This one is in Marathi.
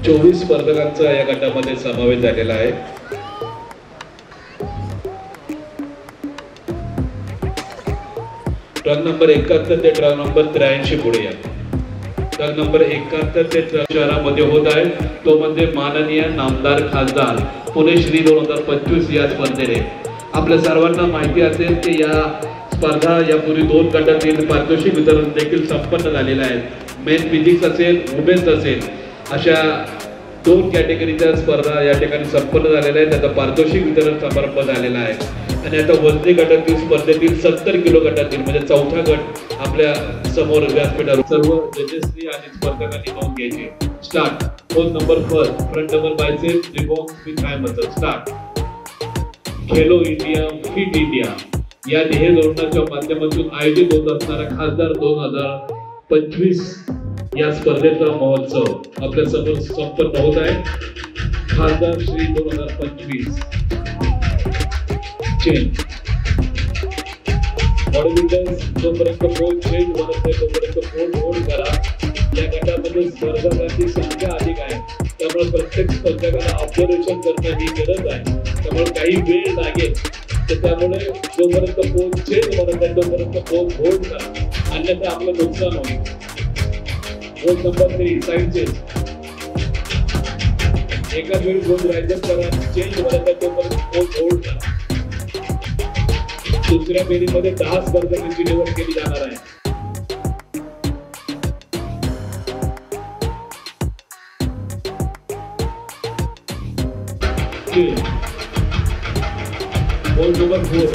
24 स्पर्धकांचा या गटामध्ये समावेश झालेला आहे। ट्रक नंबर 71 ते ट्रक नंबर 83 पुढे या। ट्रक नंबर 71 ते शहरामध्ये होत आहे तो म्हणजे माननीय नामदार खासदार पुणे श्री 2025 या स्पर्धेने। आपल्या सर्वांना माहिती असेल की या स्पर्धा यापूर्वी 2 गटातील पारितोषिक वितरण देखील संपन्न झालेले आहे। मेन फिजिक्स असेल, वुमेन्स असेल अशा 2 कॅटेगरीच्या स्पर्धा या ठिकाणी संपन्न झालेल्या आहेत। त्याचा पारितोषिक वितरण समारंभ झालेला आहे आणि आता वजनी गटातील स्पर्धेतील 70 किलो गटातील म्हणजे चौथा गट आपल्या समोर व्यासपीठावर सर्व जजेसनी आणि स्पर्धकांनी नोंद घ्यायची। Start. Pose number 1 front double bicep रिबॉक्स with high muscle. Start. Khelo India fit India या ध्येय धोरणाच्या माध्यमातून आयोजित होत असणारा खासदार 2025 या स्पर्धेचा महोत्सव आपल्या समोर संपन्न होत आहे। खासदार श्री 2025 चेंज बॉडीबिल्डर्स जोपर्यंत पोल चेंज होत नाही तोपर्यंत पोल होल्ड करा। या गटामध्ये स्पर्धकांची संख्या अधिक आहे त्यामुळे प्रत्येक स्पर्धकाला ऑब्झर्वेशन करणं ही गरज आहे। त्यामुळे काही वेळ लागेल तर त्यामुळे जोपर्यंत पोल चेंज होत नाही तोपर्यंत पोल होल्ड करा अन्यथा आपलं नुकसान होईल। पोज नंबर 3 साइड चेंज एकाच वेळी पोज रायझर करा चेंज होत नाही तोपर्यंत पोल होल्ड करा। दुसऱ्या फेरीमध्ये 10 स्पर्धकांची निवड केली जाणार आहे। Pose number 4